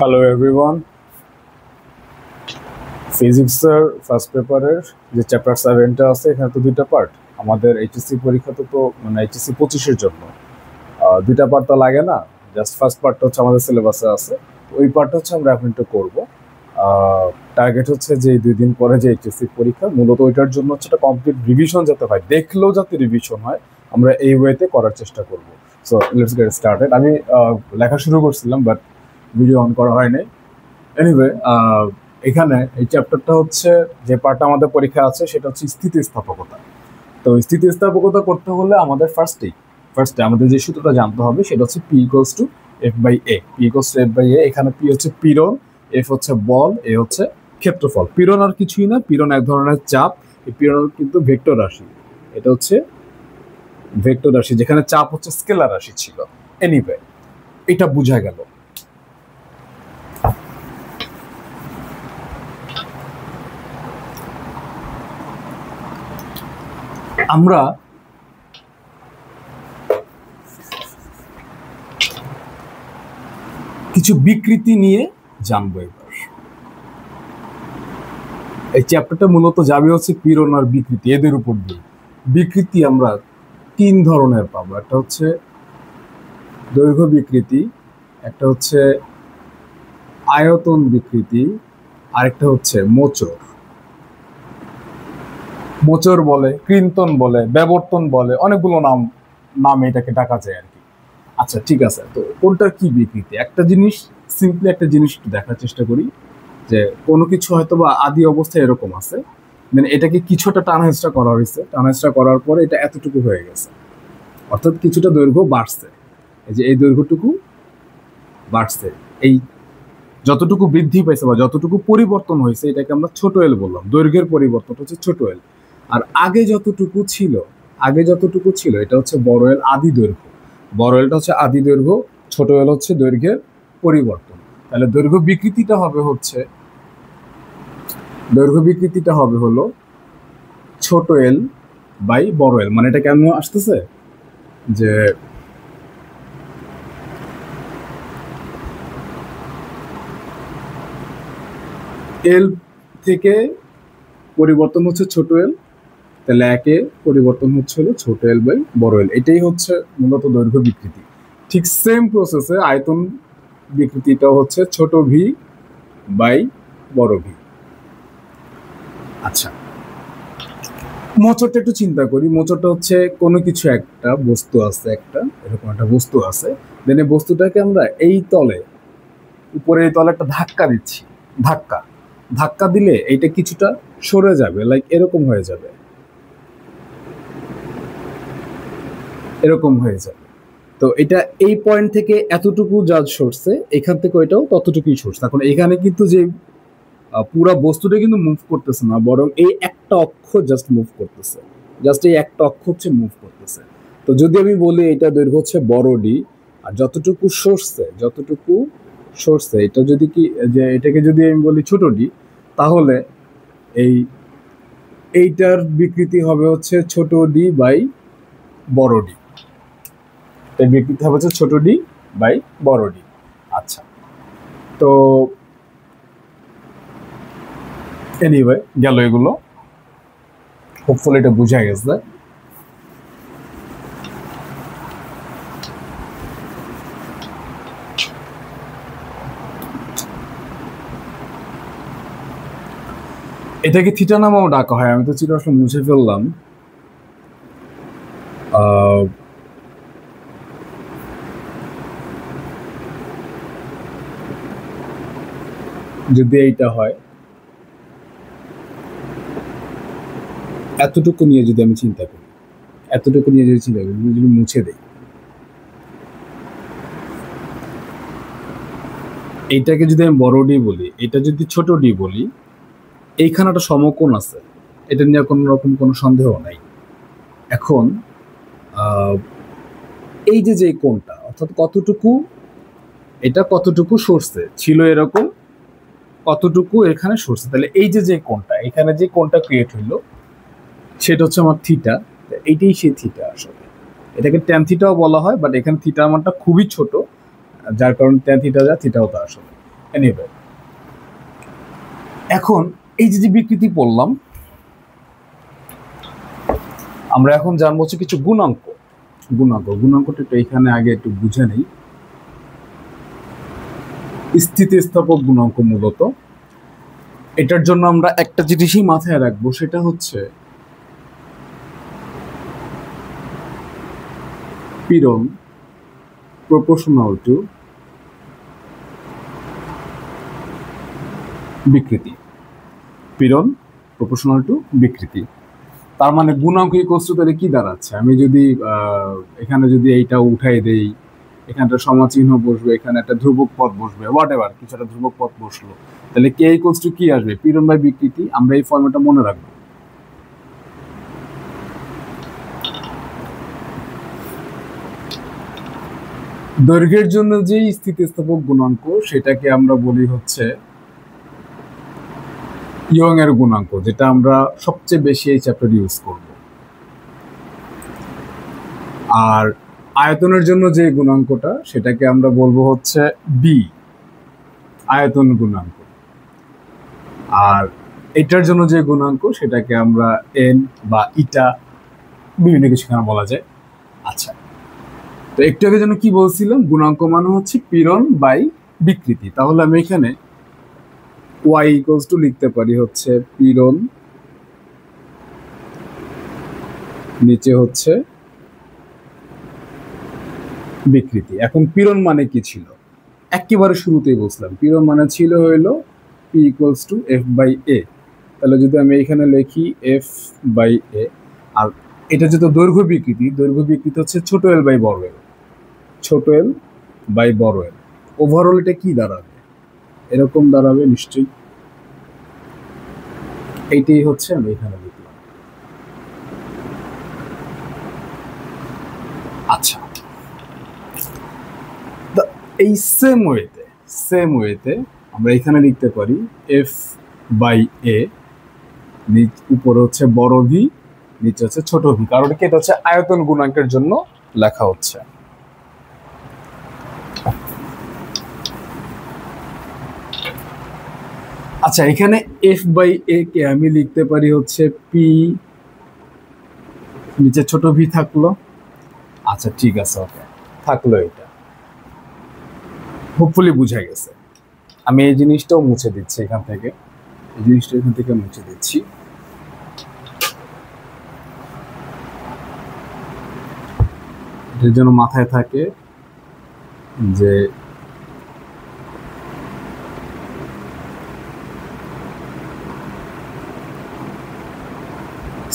Hello everyone, ফিজিক্সের first পেপারের যে চ্যাপ্টার 7টা আছে এখানে তো দুইটা পার্ট। আমাদের এইচএসসি পরীক্ষা তো মানে এইচএসসি 25-এর জন্য দুইটা পার্ট তো লাগে না, জাস্ট ফার্স্ট পার্টটা হচ্ছে আমাদের সিলেবাসে আছে, ওই পার্টটা হচ্ছে আমরা এখন একটু করবো। টার্গেট হচ্ছে যে 2 দিন পরে যে এইচএসসি পরীক্ষা, মূলত ওইটার জন্য হচ্ছে একটা কমপ্লিট রিভিশন যাতে হয়, দেখলেও যাতে রিভিশন হয়, আমরা এই ওয়েতে করার চেষ্টা করবো। So let's get started. আমি লেখা শুরু করছিলাম বাট ভিডিও অন করা হয়নি। এনিওয়ে, এখানে এই চ্যাপ্টারটা হচ্ছে যে পার্টটা আমাদের পরীক্ষা আছে সেটা হচ্ছে স্থিতিস্থাপকতা। তো স্থিতিস্থাপকতা করতে হলে আমাদের ফার্স্টে আমাদের যে সূত্রটা জানতে হবে সেটা হচ্ছে P equals to F/A। P equals to F/A, এখানে P হচ্ছে পীড়ন, F হচ্ছে বল, A হচ্ছে ক্ষেত্রফল। পীড়ন আর কিছুই না, পীড়ন এক ধরনের চাপ। এই পীড়ন কিন্তু ভেক্টর রাশি, এটা হচ্ছে ভেক্টর রাশি, যেখানে চাপ হচ্ছে স্কেলার রাশি ছিল। এনিওয়ে, এটা বোঝা গেল। আমরা কিছু বিকৃতি নিয়ে জানবো এবার। এই চ্যাপ্টারটা মূলত যাবে হচ্ছে পীড়ন আর বিকৃতি, এদের উপর দিয়ে। বিকৃতি আমরা 3 ধরনের পাবো, একটা হচ্ছে দৈর্ঘ্য বিকৃতি, একটা হচ্ছে আয়তন বিকৃতি, আরেকটা হচ্ছে মোচর বলে, কৃন্তন বলে, ব্যবর্তন বলে, অনেকগুলো নামে এটাকে ডাকা যায় আর কি। আচ্ছা ঠিক আছে, তো কোনটার কি বিকৃতি? একটা জিনিস সিম্পলি একটা জিনিস একটু দেখার চেষ্টা করি, যে কোনো কিছু হয়তো বা আদি অবস্থায় এরকম আছে, দেন এটাকে কিছুটা টানা-হেঁচড়া করা হয়েছে, টানা-হেঁচড়া করার পরে এটা এতটুকু হয়ে গেছে, অর্থাৎ কিছুটা দৈর্ঘ্য বাড়ছে। এই যে এই দৈর্ঘ্যটুকু বাড়ছে, এই যতটুকু বৃদ্ধি পাইছে বা যতটুকু পরিবর্তন হয়েছে এটাকে আমরা ছোট এল বললাম। দৈর্ঘ্যের পরিবর্তন হচ্ছে ছোট এল। আর আগে যতটুকু ছিল এটা হচ্ছে বড় এল, আদি দৈর্ঘ্য। বড় এলটা হচ্ছে আদি দৈর্ঘ্য, ছোট এল হচ্ছে দৈর্ঘ্যের পরিবর্তন। তাহলে দৈর্ঘ্য বিকৃতিটা হবে হলো ছোট এল বাই বড় এল। মানে এটা কেমন আসতেছে, যে এল থেকে পরিবর্তন হচ্ছে ছোট এল, তাহলে একে পরিবর্তন হচ্ছিল ছোট এল বাই বড় এল। এটাই হচ্ছে মূলত দৈর্ঘ্য বিকৃতি। ঠিক সেম প্রসেসে আয়তন বিকৃতিটা হচ্ছে ছোট ভি বাই বড় ভি। আচ্ছা, মোচরটা একটু চিন্তা করি। মোচরটা হচ্ছে কোনো কিছু একটা বস্তু আছে, এরকম একটা বস্তু আছে, দেন এই বস্তুটাকে আমরা এই তলে, উপরে এই তলে একটা ধাক্কা দিচ্ছি। ধাক্কা দিলে এইটা কিছুটা সরে যাবে, লাইক এরকম হয়ে যাবে। তো এটা এই পয়েন্ট থেকে এতটুকু যা সরছে, এখান থেকে ওইটাও ততটুকুই সরছে। এখন এখানে কিন্তু যে পুরো বস্তুটা কিন্তু মুভ করতেছে না, বরং এই একটা অক্ষ জাস্ট মুভ করতেছে, এই একটা অক্ষ হচ্ছে মুভ করতেছে। তো যদি আমি বলি এটা দৈর্ঘ্য হচ্ছে বড় ডি, আর যতটুকু সরছে এটা যদি এটাকে যদি আমি বলি ছোট ডি, তাহলে এইটার বিকৃতি হবে হচ্ছে ছোট ডি বাই বড় ডি। এর বিকৃতি হবে হচ্ছে ছোট ডি বাই বড় ডি। আচ্ছা, তো এনিওয়ে গেল এগুলো, হোপফুলি এটা বুঝা গেছে। এটাকে থিটা নামাও ডাকা হয়, আমি তো চির আসলে মুছে ফেললাম। যদি এইটা হয়, এতটুকু নিয়ে যদি আমি চিন্তা করি, যদি মুছে দেই, এইটাকে যদি আমি বড় ডি বলি, এটা যদি ছোট ডি বলি, এইখানে একটা সমকোণ আছে, এটা নিয়ে কোনো রকম কোনো সন্দেহ নাই। এখন এই যে কোণটা, অর্থাৎ এটা কতটুকু সরছে, ছিল এরকম, কতটুকু এখানে সরছে, তাহলে এই যে কোণটা, এখানে যে কোণটা ক্রিয়েট হইলো সেটা হচ্ছে আমার থিটা। এইটাই সেই থিটা। আসলে এটাকে ট্যান থিটাও বলা হয়, বাট এখানে থিটার মানটা খুবই ছোট, যার কারণে ট্যান থিটা যা থিটাও তা। আসলে এনিওয়ে, এখন এই যে বিকৃতি পড়লাম, আমরা এখন জানবো হচ্ছে কিছু গুণাঙ্ক। গুণাঙ্কটা একটু এখানে আগে একটু বুঝে নেই। স্থিতিস্থাপক গুণাঙ্ক মূলত, এটার জন্য আমরা একটা জিনিসই মাথায় রাখবো, সেটা হচ্ছে পীড়ন প্রপোর্শনাল টু বিকৃতি। পীড়ন প্রপোর্শনাল টু বিকৃতি, তার মানে গুণাঙ্ক ইকুয়ালস টু তাহলে কি দাঁড়াচ্ছে? আমি যদি এখানে যদি এইটা উঠাই দেই, এখানে একটা সমাচিহ্ন বসবে, এখানে একটা ধ্রুবক পদ বসবে, হোয়াট এভার কিছু একটা ধ্রুবক পদ বসলো, তাহলে কে ইকুয়ালস টু কি আসবে? পীড়ন বাই বিকৃতি। আমরা এই ফর্মুলাটা মনে রাখবো। দৈর্ঘ্যের জন্য যে স্থিতিস্থাপক গুণাঙ্ক, সেটাকে আমরা বলি হচ্ছে ইয়ং এর গুণাঙ্ক, যেটা আমরা সবচেয়ে বেশি এই চ্যাপ্টারে ইউজ করব। আর আয়তনের জন্য যে গুণাঙ্কটা, সেটাকে আমরা বলবো হচ্ছে বি, আয়তন গুণাঙ্ক। আর এটার জন্য যে গুণাঙ্ক, সেটাকে আমরা এন বা ইটা, বিভিন্ন কিছু এখানে বলা যায়। আচ্ছা, তো একটু আগে যেন কি বলছিলাম, গুণাঙ্ক মানে হচ্ছে পীড়ন বাই বিকৃতি। তাহলে আমি এখানে y ইকুয়ালস টু লিখতে পারি হচ্ছে পীড়ন, নিচে হচ্ছে বিকৃতি। এখন পীড়ন মানে কি ছিল? একেবারে শুরুতেই বলছিলাম পীড়ন মানে ছিল হইলো P equals to F by A. তাহলে যদি আমি এখানে লিখি এফ বাই এ, আর এটা যেহেতু দৈর্ঘ্য বিকৃতি, দৈর্ঘ্য বিকৃতি হচ্ছে ছোট এল বাই বড় এল, ছোট এল বাই বড় এল। ওভারঅল এটা কি দাঁড়াবে? এরকম দাঁড়াবে নিশ্চয়ই। এইটাই হচ্ছে আমি এখানে লিখলাম। আচ্ছা, এই সেম ওয়েতে আমরা এখানে লিখতে পারি এফ বাই এ, উপরে হচ্ছে বড় ভি, নিচে হচ্ছে ছোট ভি, কারণ এটা হচ্ছে আয়তন গুণাঙ্কের জন্য লেখা হচ্ছে। আচ্ছা, এখানে এফ বাই এ কে আমি লিখতে পারি হচ্ছে পি, নিচে ছোট ভি থাকলো। আচ্ছা ঠিক আছে, ওকে থাকলো। এটা হোপফুলি বুঝা গেছে। আমি এই জিনিসটাও মুছে দিচ্ছি এখান থেকে, এই জিনিসটা এখান থেকে মুছে দিচ্ছি। এর জন্য মাথায় থাকে যে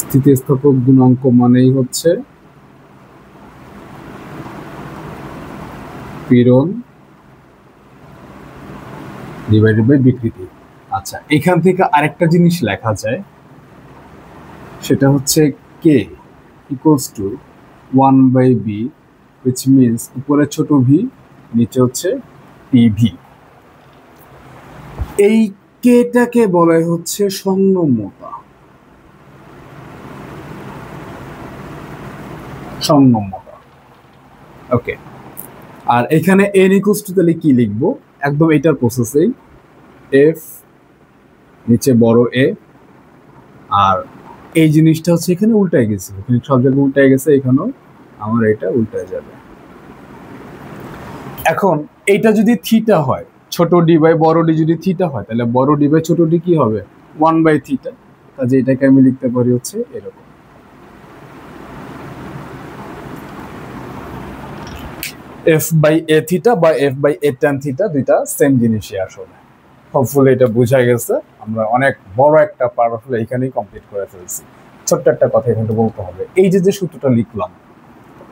স্থিতিস্থাপক গুণাঙ্ক মানেই হচ্ছে পীড়ন ডিভাইডেড বাই বিকৃতি। আচ্ছা, এখান থেকে আরেকটা জিনিস লেখা যায়, সেটা হচ্ছে K equals to 1 by B, which means উপরে ছোট ভি, নিচে হচ্ছে পিভি। এই কেটাকে বলা হচ্ছে সংনম্যতা। ওকে, আর এখানে এন ইকুয়ালস টু তাহলে কি লিখবো? একদম এটার প্রসেসেই এফ, নিচে বড় এ, আর এই জিনিসটা হচ্ছে এখানে উল্টায় গেছে, এখানে সব জায়গায় উল্টায় গেছে, এখানেও আমার এটা উল্টায় যাবে। এখন এইটা যদি থিটা হয়, ছোট ডি বাই বড় ডি যদি থিটা হয়, তাহলে বড় ডি বাই ছোট ডি কি হবে? 1 বাই থিটা। কাজে এটাকে আমি লিখতে পারি হচ্ছে এরকম। এফ বাই এ থিটা বা F by A tan theta, দুইটা সেম জিনিসই আসলে। হোপফুলি এটা বোঝা গেছে। আমরা অনেক বড় একটা পার্ট আসলে এখানেই কমপ্লিট করে ফেলছি। ছোট্ট একটা কথা এখানে বলতে হবে, এই যে সূত্রটা লিখলাম,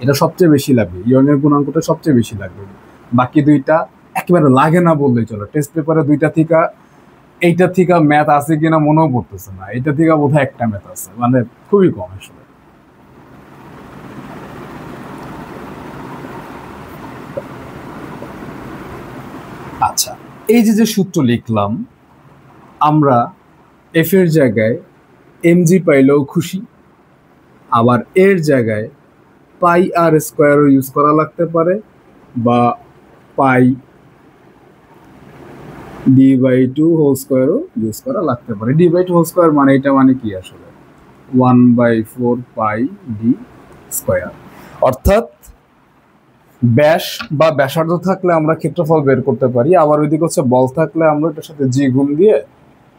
এটা সবচেয়ে বেশি লাগবে, ইয়ং এর গুণাঙ্কটা সবচেয়ে বেশি লাগবে। বাকি দুইটা একেবারে লাগে না বললেই চলো। টেস্ট পেপারে দুইটা থেকে, এইটা থেকে ম্যাথ আছে কিনা মনেও পড়তেছে না, এটা থেকে বোধহয় একটা ম্যাথ আছে, মানে খুবই কম আসলে। আচ্ছা, এই যে সূত্র লিখলাম, আমরা এফ এর জায়গায় এমজি পাইলেও খুশি, আবার এর জায়গায় পাই আর স্কোয়ারও ইউজ করা লাগতে পারে, বা পাই d/2 হোল স্কোয়ারও ইউজ করা লাগতে পারে। d/2 হোল স্কোয়ার মানে এটা মানে কি আসলে 1/4 পাই ডি স্কোয়ার। অর্থাৎ ব্যাস বা ব্যাসার্ধ থাকলে আমরা ক্ষেত্রফল বের করতে পারি, আবার ওইদিকে হচ্ছে বল থাকলে আমরা এটার সাথে জি গুণ দিয়ে,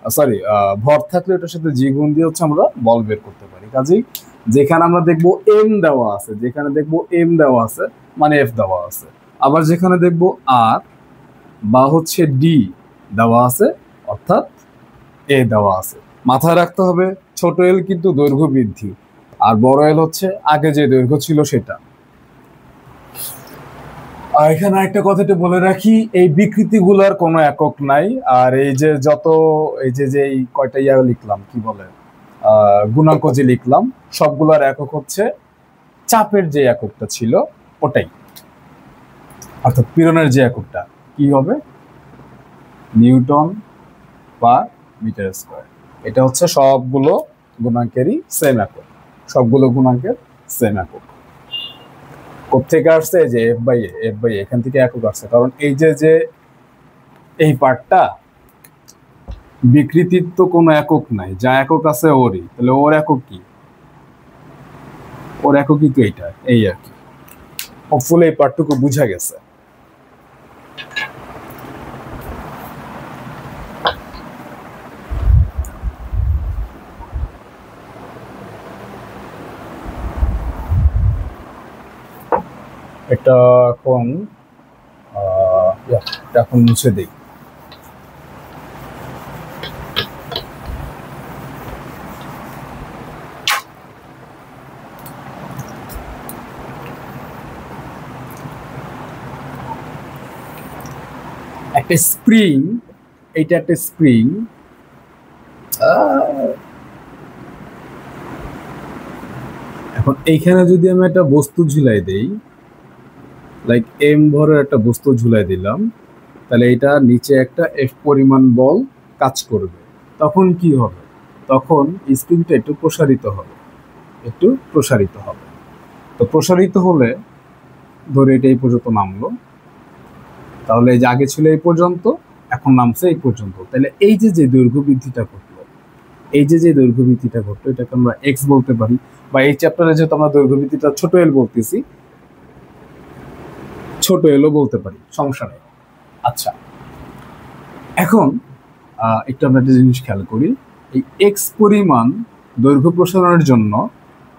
সরি, ভর থাকলে এটার সাথে জি গুণ দিয়ে হচ্ছে আমরা বল বের করতে পারি। কাজেই যেখানে আমরা দেখবো এম দেওয়া আছে, যেখানে দেখবো এম দেওয়া আছে মানে এফ দেওয়া আছে, আবার যেখানে দেখবো আর বা হচ্ছে ডি দেওয়া আছে অর্থাৎ এ দেওয়া আছে। মাথায় রাখতে হবে ছোট এল কিন্তু দৈর্ঘ্য বৃদ্ধি, আর বড় এল হচ্ছে আগে যে দৈর্ঘ্য ছিল সেটা। আর এখানে একটা কথাটা বলে রাখি, এই বিকৃতিগুলোর কোনো একক নাই। আর এই যে যত এই কয়টা ইয়া লিখলাম কি বলে গুণাঙ্ক যে লিখলাম, সবগুলোর একক হচ্ছে চাপের যে এককটা ছিল ওটাই, অর্থাৎ পীড়নের যে এককটা কি হবে নিউটন পার মিটার স্কোয়ার। এটা হচ্ছে সবগুলো গুণাঙ্কেরই সেম একক, সবগুলো গুণাঙ্কের সেম একক। কোথেকে আসছে যে এফ বাই এখান থেকে একক আসছে, কারণ এই যে এই পার্টটা বিকৃতির তো কোনো একক নাই, যা একক আছে ওরই, তাহলে ওর একক কি, ওর এককই তো এইটা, এই আর কি। হোপফুলি এই পার্টটুকু বুঝা গেছে। এটা এখন মুছে দিই। একটা স্প্রিং, এইটা একটা স্প্রিং, এখন এইখানে যদি আমি একটা বস্তু ঝুলাই দেই, লাইক এম ভরের একটা বস্তু ঝুলাই দিলাম, তাহলে এটা নিচে একটা এফ পরিমাণ বল কাজ করবে। তখন কি হবে, তখন স্প্রিংটা একটু প্রসারিত হবে, একটু প্রসারিত হবে। তো প্রসারিত হলে ধরে এটা এই পর্যন্ত নামলো, তাহলে এই যে আগে ছিল এই পর্যন্ত, এখন নামছে এই পর্যন্ত, তাহলে এই যে দৈর্ঘ্য বৃদ্ধিটা ঘটলো, এই যে দৈর্ঘ্য বৃদ্ধিটা ঘটলো এটাকে আমরা এক্স বলতে পারি, বা এই চ্যাপ্টারে যেহেতু আমরা দৈর্ঘ্য বৃদ্ধিটা ছোট এল বলতেছি, ছোট এলও বলতে পারি, সমস্যা নেই। আচ্ছা, এখন একটু আমরা একটা জিনিস খেয়াল করি, এই এক্স পরিমাণ দৈর্ঘ্য প্রসারণের জন্য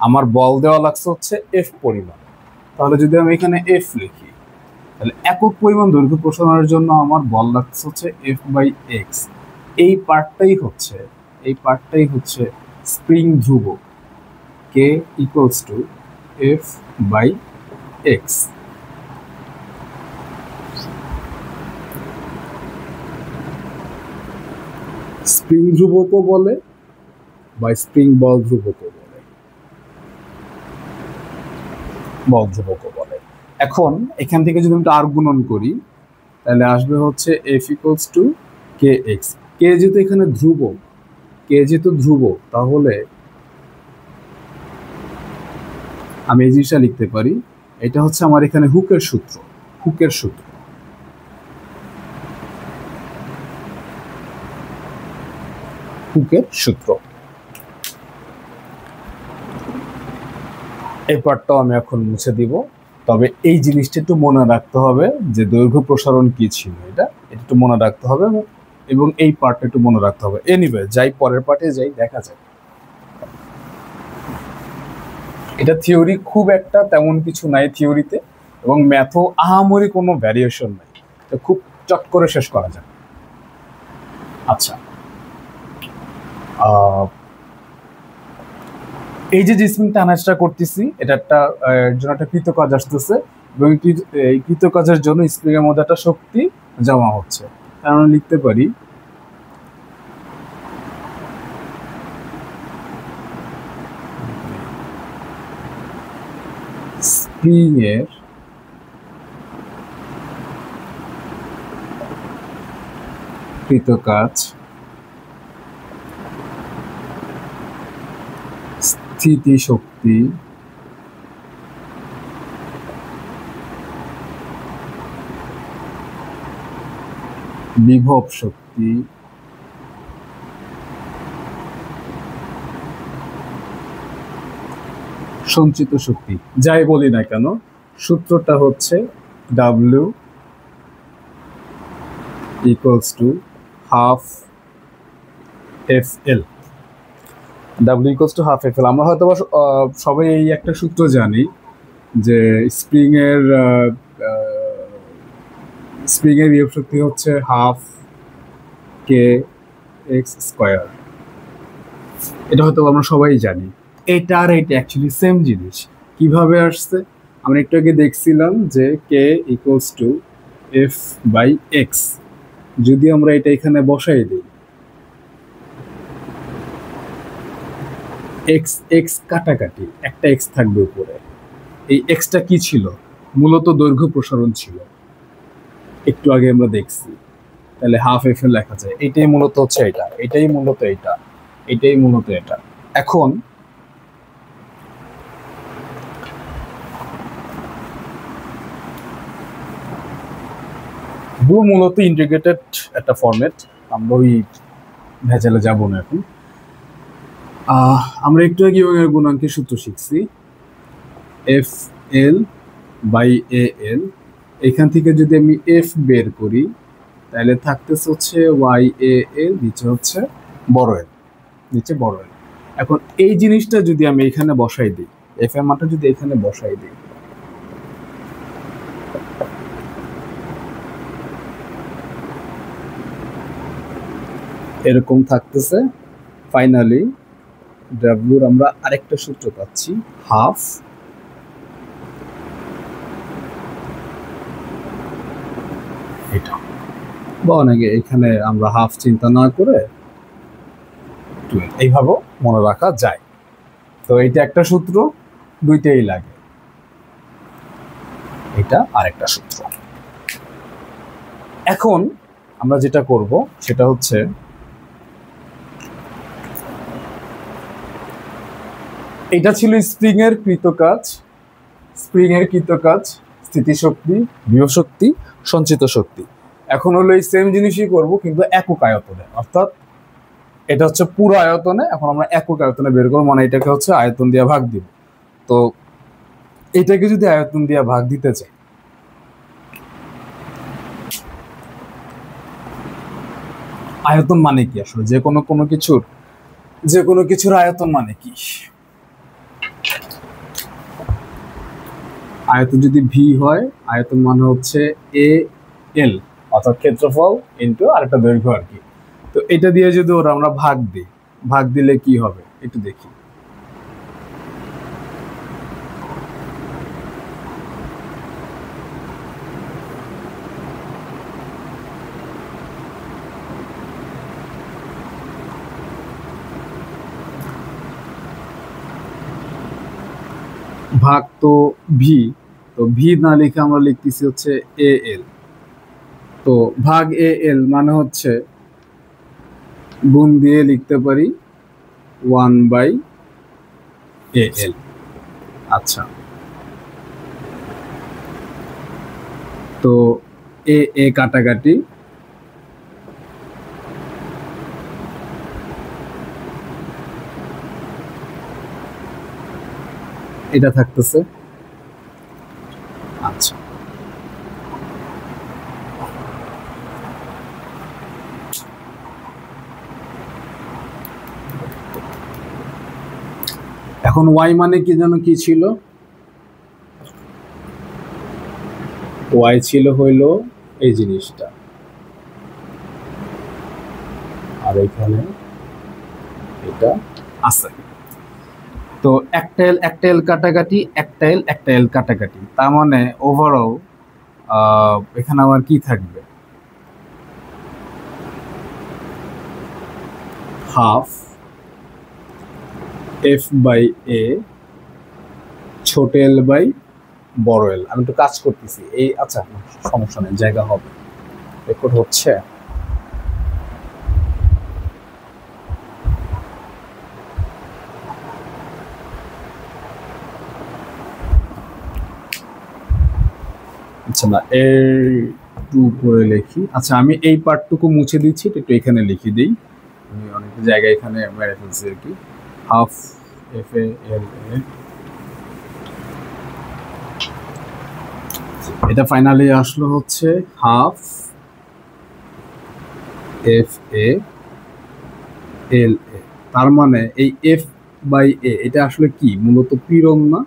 আমার বল দেওয়া লাগছে হচ্ছে এফ পরিমাণ। তাহলে যদি আমি এখানে এফ লিখি, তাহলে একক পরিমাণ দৈর্ঘ্য প্রসারণের জন্য আমার বল লাগছে হচ্ছে এফ বাই এক্স। এই পার্টটাই হচ্ছে স্প্রিং ধ্রুবক, K equals to F by X. Spring ধ্রুবকও বলে বা স্প্রিং বল ধ্রুবকও বলে, বল ধ্রুবকও বলে। এখন এখান থেকে যদি আমি আর গুণন করি, তাহলে আসবে হচ্ছে F equals to K X. K যেহেতু এখানে ধ্রুবক, তাহলে আমি এই জিনিসটা লিখতে পারি, এটা হচ্ছে আমার এখানে হুকের সূত্র, এই পার্টটাও আমি এখন মুছে দিব। তবে এই জিনিসটা একটু মনে রাখতে হবে যে দৈর্ঘ্য প্রসারণ কি ছিল, এটা একটু মনে রাখতে হবে, এবং এই পার্টটা একটু মনে রাখতে হবে। এনিওয়ে, যাই পরের পার্টে যাই, দেখা যায়। এটা থিওরি, খুব একটা তেমন কিছু নাই থিওরিতে, এবং ম্যাথও আহামরি কোনো ভ্যারিয়েশন নাই, তো খুব চট করে শেষ করা যায়। আচ্ছা, এই যে স্প্রিংটা আনাজটা করতেছি, এটা একটা জন্য একটা কৃতকাজ আসতেছে, এবং এই কৃতকাজের জন্য স্প্রিং এর মধ্যে একটা শক্তি জমা হচ্ছে। কারণ লিখতে পারি স্প্রিং এর কৃতকাজ স্থিতিশক্তি বিভব শক্তি সঞ্চিত শক্তি যাই বলি না কেন, সূত্রটা হচ্ছে W equals to half FL। W equals to half FL। আমরা হয়তো সবাই এই একটা সূত্র জানি যে স্প্রিং এর বিভব শক্তি হচ্ছে হাফ কে এক্স স্কোয়ার। এটা হয়তো আমরা সবাই জানি। এটা আর এটা অ্যাকচুয়ালি সেম জিনিস। কিভাবে আসছে আমরা একটু আগে দেখছিলাম যে K equals to F by X. যদি আমরা এটা এখানে বসাই দিই, এক্স এক্স কাটাকাটি, একটা এক্স থাকবে উপরে। এই এক্সটা কি ছিল? মূলত দৈর্ঘ্য প্রসারণ ছিল, একটু আগে আমরা দেখছি। তাহলে হাফ এফ এল লেখা যায়। এটাই মূলত হচ্ছে এটা, এটাই মূলত এটা, এটাই মূলত এটা। এখন মূলত ইন্টিগ্রেটেড একটা ফরম্যাট, আমরা ওই ভেজালে যাব না এখন। আমরা একটু আগে গুণাঙ্কের সূত্র শিখছি, এফ এল বাই এ এল। এখান থেকে যদি আমি এফ বের করি তাহলে থাকতেছে হচ্ছে ওয়াই এ এল, নিচে হচ্ছে বড় এল, নিচে বড় এল। এখন এই জিনিসটা যদি আমি এখানে বসাই দিই, এফ এর মানটা যদি এখানে বসাই দিই, এরকম থাকতেছে। ফাইনালি ডাব্লিউর আমরা আরেকটা সূত্র পাচ্ছি, হাফ এটা, বা অনেকে এখানে আমরা হাফ চিন্তা না করে এইভাবে মনে রাখা যায়। তো এইটা একটা সূত্র, দুইটাই লাগে। এটা আরেকটা সূত্র। এখন আমরা যেটা করব সেটা হচ্ছে এটা ছিল স্প্রিং এর কৃতকাজ, স্থিতিশক্তি, বিভব শক্তি, সঞ্চিত শক্তি। এখন হলো এই সেম জিনিসই করব কিন্তু একক আয়তনে, অর্থাৎ এটা হচ্ছে পুরো আয়তনে। এখন আমরা একক আয়তনে বের করবো, মানে এটাকে হচ্ছে আয়তন দিয়ে ভাগ দিব। তো এটাকে যদি আয়তন দিয়ে ভাগ দিতে চাই, আয়তন মানে কি আসলে? যে কোনো কিছুর আয়তন মানে কি? আয়তন যদি ভি হয়, আয়তন মানে হচ্ছে এ এল, অর্থাৎ ক্ষেত্রফল ইন্টু আরেকটা দৈর্ঘ্য আর কি। তো এটা দিয়ে যদি আমরা ভাগ দিই, ভাগ দিলে কি হবে একটু দেখি। ভাগ তো ভি, তো ভি না লিখে আমরা লিখতেছি হচ্ছে এ এল। তো ভাগ এ এল মানে হচ্ছে গুণ দিয়ে লিখতে পারি 1/AL। আচ্ছা, তো এ কাটাকাটি, এটা থাকতেছে। আচ্ছা, এখন ওয়াই মানে কি যেন কি ছিল? ওয়াই ছিল হইলো এই জিনিসটা, আর এখানে এটা আছে। তো একটা এল কাটাকাটি, একটা এল কাটাকাটি, তার মানে ওভারঅল এখানে আমার কি থাকবে? হাফ এফ বাই এ ছোট এল বাই বড় এল। আমি একটু কাজ করতেছি এই, আচ্ছা সমস্যা নেই, জায়গা হবে, রেকর্ড হচ্ছে। আচ্ছা না, এই একটু উপরে লিখি। আচ্ছা, আমি এই পার্টটুকু মুছে দিচ্ছি, একটু এখানে লিখে দিই। আমি অনেক জায়গায় এখানে মেরে ফেলছি আর কি। হাফ এফ এ এল এ, এটা ফাইনালি আসলো হচ্ছে হাফ এফ এ এল এ। তার মানে এই এফ বাই এ এটা আসলে কি, মূলত পীড়ন না?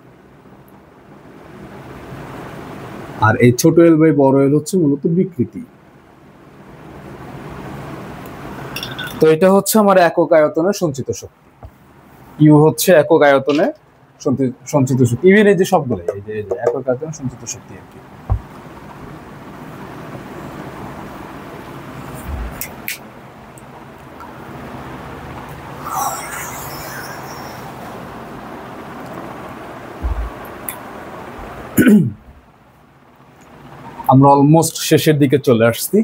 আর এই ছোট এল বাই বড় এল হচ্ছে মূলত বিকৃতি। তো এটা হচ্ছে আমার একক আয়তনের সঞ্চিত শক্তি। ইউ হচ্ছে একক আয়তনে সঞ্চিত শক্তি। ইভেন এই যে সবগুলো এই যে একক আয়তনে সঞ্চিত শক্তি আর কি। আমরা অলমোস্ট শেষের দিকে চলে আসছি।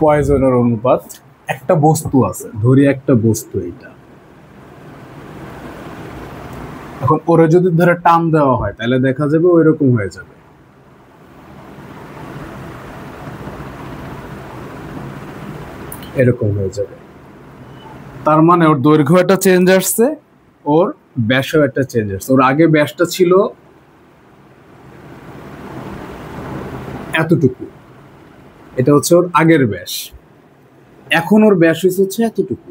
পয়জনের অনুপাত। একটা বস্তু আছে, ধরি একটা বস্তু, এটা এখন ওরে যদি ধরে টান দেওয়া হয় তাহলে দেখা যাবে ওই রকম হয়ে যাবে। এরকম হয়ে যাবে। তার মানে ওর দৈর্ঘ্য একটা চেঞ্জ আসছে, ওর ব্যাসও একটা চেঞ্জ আসছে। ওর আগে ব্যাসটা ছিল এতটুকু, এটা হচ্ছে ওর আগের ব্যাস। এখন ওর ব্যাস হচ্ছে এতটুকু।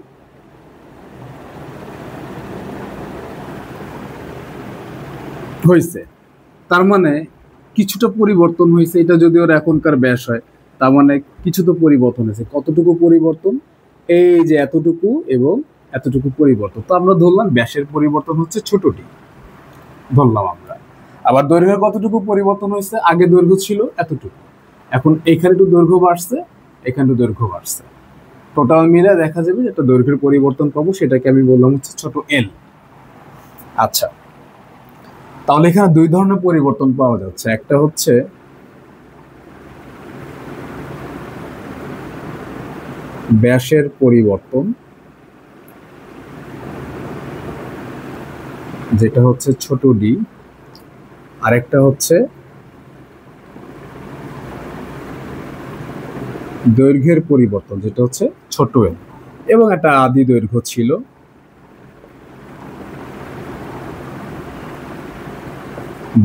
হয়েছে, তার মানে কিছুটা পরিবর্তন হয়েছে। এটা যদি ওর এখনকার ব্যাস হয়, তার মানে কিছু তো পরিবর্তন হয়েছে। কতটুকু পরিবর্তন? এই যে এতটুকু এবং এতটুকু পরিবর্তন। তো আমরা ধরলাম ব্যাসের পরিবর্তন হচ্ছে ছোটটি, ধরলাম আমরা। আবার দৈর্ঘ্যের কতটুকু পরিবর্তন হয়েছে? আগে দৈর্ঘ্য ছিল এতটুকু, এখন এখানে একটু দৈর্ঘ্য বাড়ছে, এখানে একটু দৈর্ঘ্য বাড়ছে। টোটাল মিলে দেখা যাবে যে একটা দৈর্ঘ্যের পরিবর্তন পাবো, সেটাকে আমি বললাম হচ্ছে ছোট এল। আচ্ছা, তাহলে এখানে দুই ধরনের পরিবর্তন পাওয়া যাচ্ছে। একটা হচ্ছে ব্যাসের পরিবর্তন, যেটা হচ্ছে ছোট ডি। আরেকটা হচ্ছে দৈর্ঘ্যের পরিবর্তন, যেটা হচ্ছে ছোট এল। এবং একটা আদি দৈর্ঘ্য ছিল,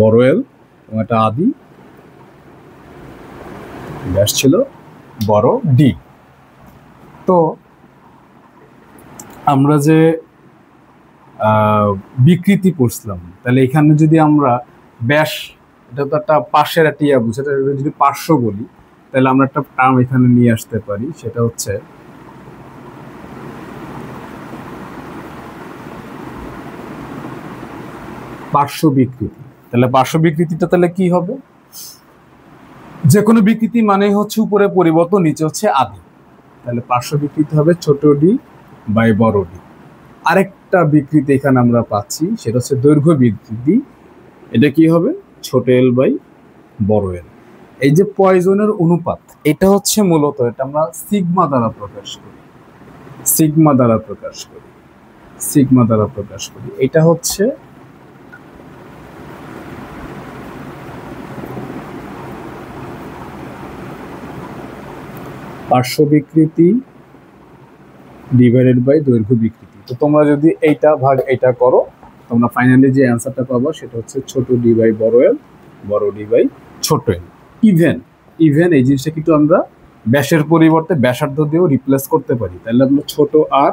বড় এল, এবং একটা আদি ব্যাস ছিল, বড় ডি। তো আমরা যে বিকৃতি পড়ছিলাম, তাহলে এখানে যদি আমরা ব্যাস, এটা তো একটা পাশের একটা ইয়া বুঝে, যদি পার্শ্ব বলি, তাহলে আমরা একটা টার্ম এখানে নিয়ে আসতে পারি, সেটা হচ্ছে পার্শ্ব বিকৃতি। তাহলে পার্শ্ব বিকৃতিটা তাহলে কি হবে? যে কোনো বিকৃতি মানে হচ্ছে উপরে পরিবর্তন, নিচে হচ্ছে আদি। তাহলে পার্শ্ব বিকৃতি হবে ছোট ডি বাই বড় ডি। আরেকটা বিকৃতি এখানে আমরা পাচ্ছি, সেটা হচ্ছে দৈর্ঘ্য বিকৃতি। এটা কি হবে? ছোট এল বাই বড় এল। এই যে পয়জনের অনুপাত, এটা হচ্ছে মূলত, এটা আমরা সিগমা দ্বারা প্রকাশ করি, সিগমা দ্বারা প্রকাশ করি, সিগমা দ্বারা প্রকাশ করি। এটা হচ্ছে পার্শ্ব বিকৃতি ডিভাইডেড বাই দৈর্ঘ্য বিকৃতি। তো তোমরা যদি এইটা ভাগ এইটা করো, তোমরা ফাইনালি যে অ্যান্সারটা পাবো সেটা হচ্ছে ছোট ডি বাই বড় এল, বড় ডি বাই ছোট এল। ইভেন এই জিনিসটা কিন্তু আমরা ব্যাসের পরিবর্তে ব্যাসার্ধ দিয়েও রিপ্লেস করতে পারি। তাহলে আমরা ছোট আর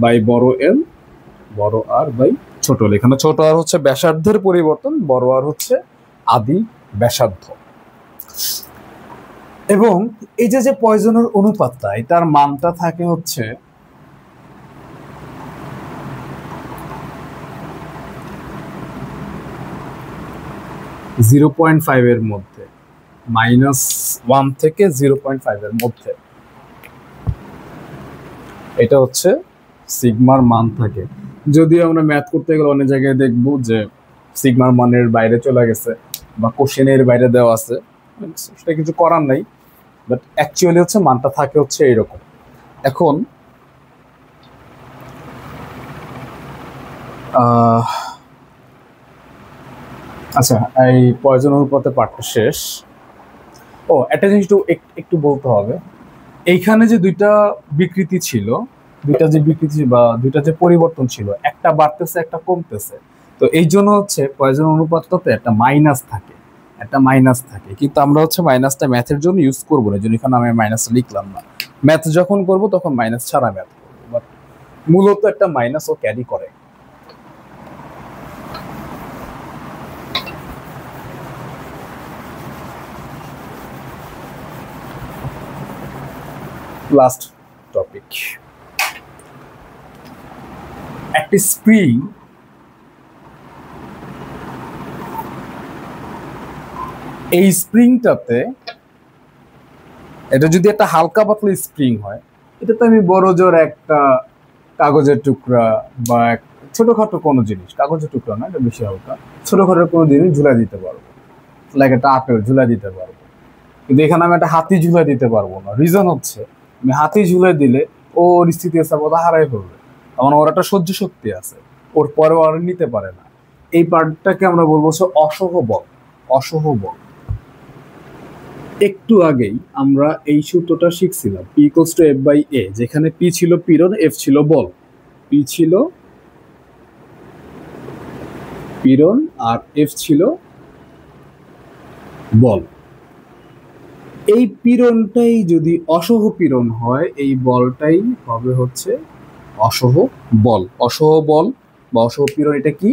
বাই বড় এল, বড় আর বাই ছোট এল। এখানে ছোট আর হচ্ছে ব্যাসার্ধের পরিবর্তন, বড় আর হচ্ছে আদি ব্যাসার্ধ। এবং এই যে পয়জনের অনুপাতটা, এটার মানটা থাকে হচ্ছে 0.5 এর মধ্যে, -1 থেকে 0.5 এর মধ্যে। এটা হচ্ছে সিগমার মান থাকে। যদি আমরা ম্যাথ করতে গেলে অনেক জায়গায় দেখবো যে সিগমার মানের বাইরে চলে গেছে বা কোশ্চেনের বাইরে দেওয়া আছে, সেটা কিছু করার নাই, বাট অ্যাকচুয়ালি হচ্ছে মানটা থাকে হচ্ছে এইরকম। এখন আচ্ছা, এই পয়জন অনুপাতে পাঠটা শেষ। একটা জিনিস একটু বলতে হবে, এইখানে যে দুইটা বিকৃতি ছিল, দুইটা যে বিকৃতি বা দুইটা যে পরিবর্তন ছিল, একটা বাড়তেছে একটা কমতেছে, তো এই জন্য হচ্ছে পয়জন অনুপাতটাতে একটা মাইনাস থাকে, কিন্তু আমরা হচ্ছে মাইনাসটা ম্যাথের জন্য ইউজ করবো না, এই জন্য এখানে আমি মাইনাসটা লিখলাম না। ম্যাথ যখন করব তখন মাইনাস ছাড়া ম্যাথ করবো, বাট মূলত একটা মাইনাস ও ক্যারি করে। লাস্ট টপিক, একটি স্প্রিং এই স্প্রিংটাতে, এটা যদি একটা হালকা পাতলা স্প্রিং হয়, এটাতে আমি বড় জোর একটা কাগজের টুকরা বা ছোটখাটো কোনো জিনিস, কাগজের টুকরা না, এটা বেশি হালকা, ছোটখাটো কোনো জিনিস ঝুলাই দিতে পারবো, লাইক একটা আপেল ঝুলাই দিতে পারবো। কিন্তু এখানে আমি একটা হাতি ঝুলাই দিতে পারবো না। রিজন হচ্ছে আমি হাতি ঝুলাই দিলে ওর স্থিতিস্থাপকতা হারাই ফেলবে, আমার ওর একটা সহ্য শক্তি আছে, ওর পরে আর নিতে পারে না। এই পার্টটাকে আমরা বলবো হচ্ছে অসহ বল। একটু আগেই আমরা এই সূত্রটা শিখছিলাম, P equals to F by A, যেখানে P ছিল পীড়ন, F ছিল বল। P ছিল পীড়ন আর F ছিল বল। এই পীড়নটাই যদি অসহ পীড়ন হয়, এই বলটাই হবে হচ্ছে অসহ বল। অসহ বল বা অসহ পীড়ন এটা কি?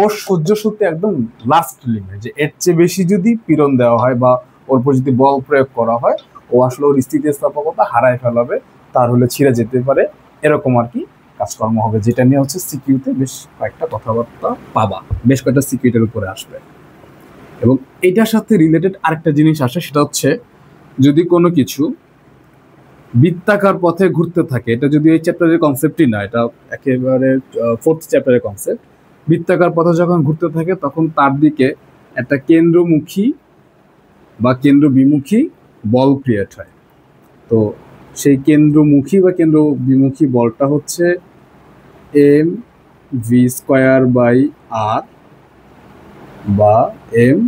ওর সহ্য শক্তি একদম লাস্ট লিমিট, যে এর চেয়ে বেশি যদি পীড়ন দেওয়া হয় বা ওর উপর যদি বল প্রয়োগ করা হয়, ও আসলে ওর স্থিতিস্থাপকতা হারায় ফেলাবে, তার হলে ছিঁড়ে যেতে পারে, এরকম আর কি কাজকর্ম হবে, যেটা নিয়ে হচ্ছে সিকিউতে বেশ কয়েকটা কথাবার্তা পাবা, বেশ কয়েকটা সিকিউটের উপরে আসবে। এবং এটার সাথে রিলেটেড আরেকটা জিনিস আসে, সেটা হচ্ছে যদি কোনো কিছু বৃত্তাকার পথে ঘুরতে থাকে, এটা যদি এই চ্যাপ্টারের কনসেপ্টই না, এটা একেবারে 4th চ্যাপ্টারের কনসেপ্ট। বৃত্তাকার পথে যখন ঘুরতে থাকে তখন তার দিকে একটা কেন্দ্রমুখী বা কেন্দ্র বিমুখী বল ক্রিয়েট হয়। তো সেই কেন্দ্রমুখী বা কেন্দ্র বিমুখী বলটা হচ্ছে এম ভি স্কোয়ার বাই আর বা এম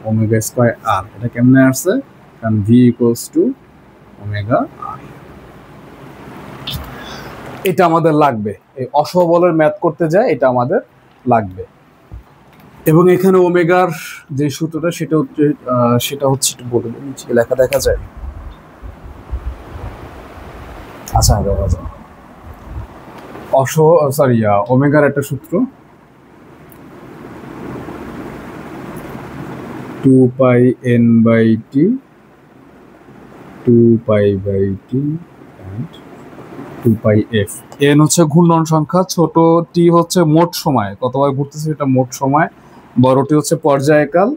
ওমেগা স্কোয়ার আর। এটা কেমনে আসছে? কারণ ভি ইকুয়ালস টু ওমেগা আর। এটা আমাদের লাগবে, এই অসহ বলের ম্যাথ করতে যায় এটা আমাদের লাগবে। এবং এখানে ওমেগার যে সূত্রটা সেটা হচ্ছে একটু বলে দিই, নিচে লেখা দেখা যায়। আচ্ছা, দেখা যায় ওমেগার একটা সূত্র 2 pi n by t 2 pi by t and 2 pi f। n হচ্ছে ঘূর্ণন সংখ্যা, ছোট t হচ্ছে মোট সময় কতবার ঘুরতেছে এটা মোট সময়, বড়টি হচ্ছে পর্যায়কাল,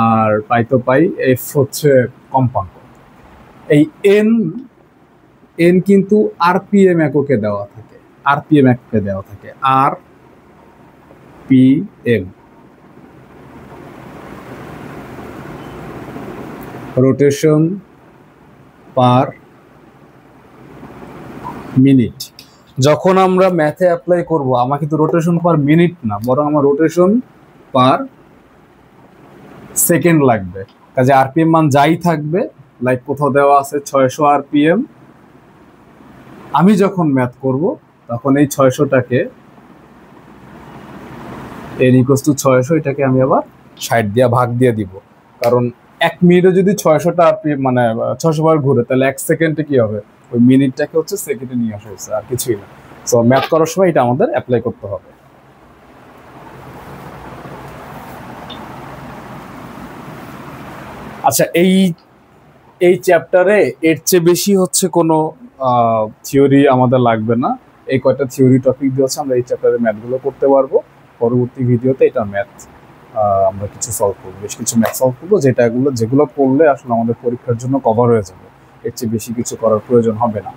আর পাই তো পাই, f হচ্ছে কম্পাঙ্ক। এই n কিন্তু rpm এককে দেওয়া থাকে, rpm রোটেশন পার মিনিট। যখন আমরা ম্যাথে অ্যাপ্লাই করব, আমার কিন্তু রোটেশন পার মিনিট না, বরং আমার রোটেশন পার সেকেন্ড লাগবে। কাজে আরপিএম মান যাই থাকবে, লাইক কোথাও দেওয়া আছে 600 আরপিএম, আমি যখন ম্যাথ করব তখন এই 600টাকে n ইকুয়ালস টু 600, এটাকে আমি আবার 60 দিয়ে ভাগ দিয়ে দিব। কারণ 1 মিনিটে যদি 600টা আরপিএম মানে 600 বার ঘুরে, তাহলে 1 সেকেন্ডে কি হবে? ওই মিনিটটাকে হচ্ছে সেকেন্ডে নিয়ে আসা হয়েছে, আর কিছুই না। সো ম্যাথ করার সময় এটা আমাদের অ্যাপ্লাই করতে হবে। আচ্ছা, এই চ্যাপ্টারে এর চেয়ে বেশি হচ্ছে কোনো থিওরি আমাদের লাগবে না। এই কয়টা থিওরি টপিক দিয়ে হচ্ছে আমরা এই চ্যাপ্টারে ম্যাথগুলো করতে পারবো। পরবর্তী ভিডিওতে এটা ম্যাথ আমরা কিছু সলভ করবো, বেশ কিছু ম্যাথ সলভ করবো, যেগুলো করলে আসলে আমাদের পরীক্ষার জন্য কভার হয়ে যাবে, এর চেয়ে বেশি কিছু করার প্রয়োজন হবে না।